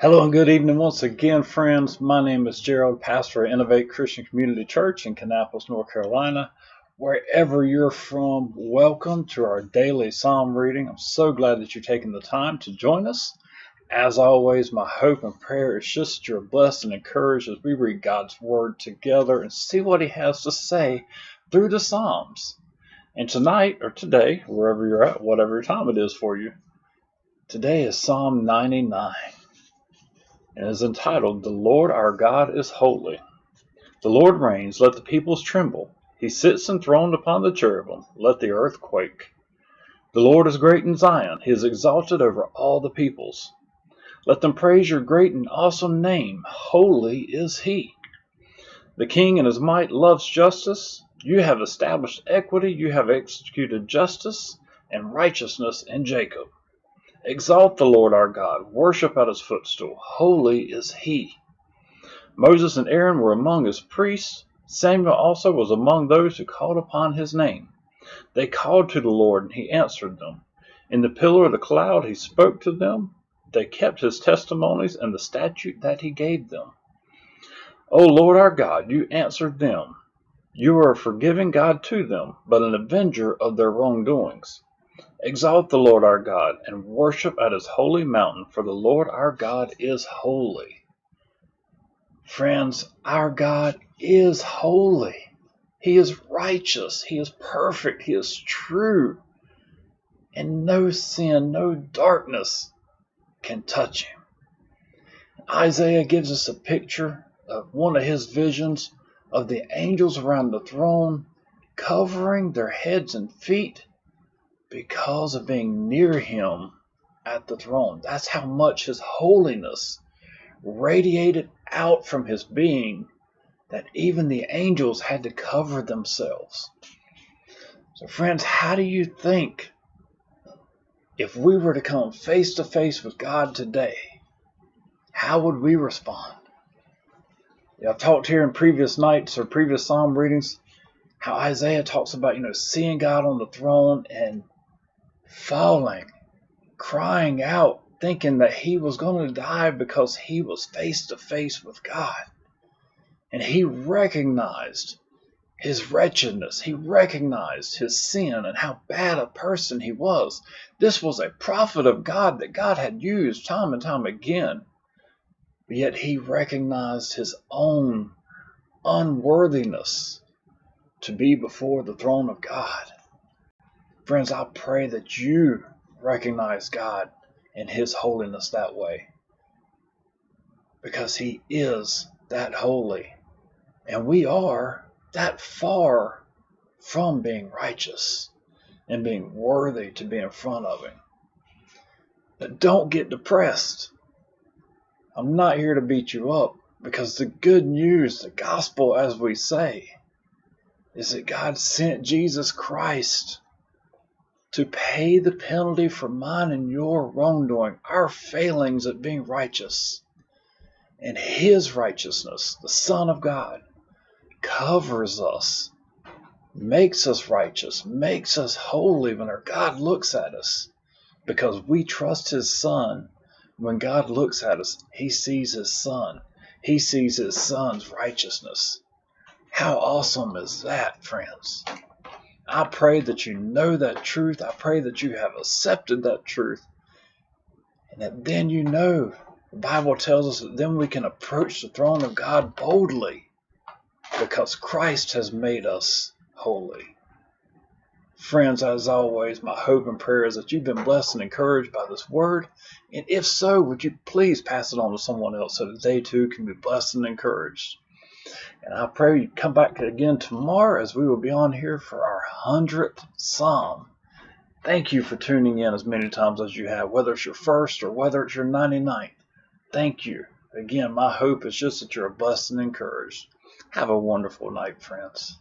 Hello and good evening once again, friends. My name is Gerald, pastor at Innovate Christian Community Church in Kannapolis, North Carolina. Wherever you're from, welcome to our daily psalm reading. I'm so glad that you're taking the time to join us. As always, my hope and prayer is just that you're blessed and encouraged as we read God's Word together and see what He has to say through the Psalms. And tonight, or today, wherever you're at, whatever time it is for you, today is Psalm 99. And is entitled, The Lord our God is Holy. The Lord reigns, let the peoples tremble. He sits enthroned upon the cherubim, let the earth quake. The Lord is great in Zion, He is exalted over all the peoples. Let them praise your great and awesome name, holy is He. The King in His might loves justice. You have established equity, you have executed justice and righteousness in Jacob. Exalt the Lord our God, worship at His footstool, holy is He. Moses and Aaron were among His priests. Samuel also was among those who called upon His name. They called to the Lord, and He answered them. In the pillar of the cloud He spoke to them. They kept His testimonies and the statute that He gave them. O Lord our God, You answered them. You are a forgiving God to them, but an avenger of their wrongdoings. Exalt the Lord our God, and worship at His holy mountain, for the Lord our God is holy. Friends, our God is holy. He is righteous. He is perfect. He is true. And no sin, no darkness can touch Him. Isaiah gives us a picture of one of his visions of the angels around the throne covering their heads and feet because of being near Him at the throne. That's how much His holiness radiated out from His being that even the angels had to cover themselves. So friends, how do you think if we were to come face to face with God today, how would we respond? I've talked here in previous nights or previous psalm readings how Isaiah talks about, seeing God on the throne and falling, crying out, thinking that he was going to die because he was face to face with God. And he recognized his wretchedness. He recognized his sin and how bad a person he was. This was a prophet of God that God had used time and time again. But yet he recognized his own unworthiness to be before the throne of God. Friends, I pray that you recognize God and His holiness that way, because He is that holy, and we are that far from being righteous and being worthy to be in front of Him. But don't get depressed. I'm not here to beat you up, because the good news, the gospel as we say, is that God sent Jesus Christ to pay the penalty for mine and your wrongdoing, our failings at being righteous. And His righteousness, the Son of God, covers us, makes us righteous, makes us holy when our God looks at us, because we trust His Son. When God looks at us, He sees His Son. He sees His Son's righteousness. How awesome is that, friends? I pray that you know that truth. I pray that you have accepted that truth. And that then the Bible tells us that then we can approach the throne of God boldly, because Christ has made us holy. Friends, as always, my hope and prayer is that you've been blessed and encouraged by this word. And if so, would you please pass it on to someone else so that they too can be blessed and encouraged. And I pray you come back again tomorrow, as we will be on here for our 100th Psalm. Thank you for tuning in as many times as you have, whether it's your first or whether it's your 99th. Thank you. Again, my hope is just that you're blessed and encouraged. Have a wonderful night, friends.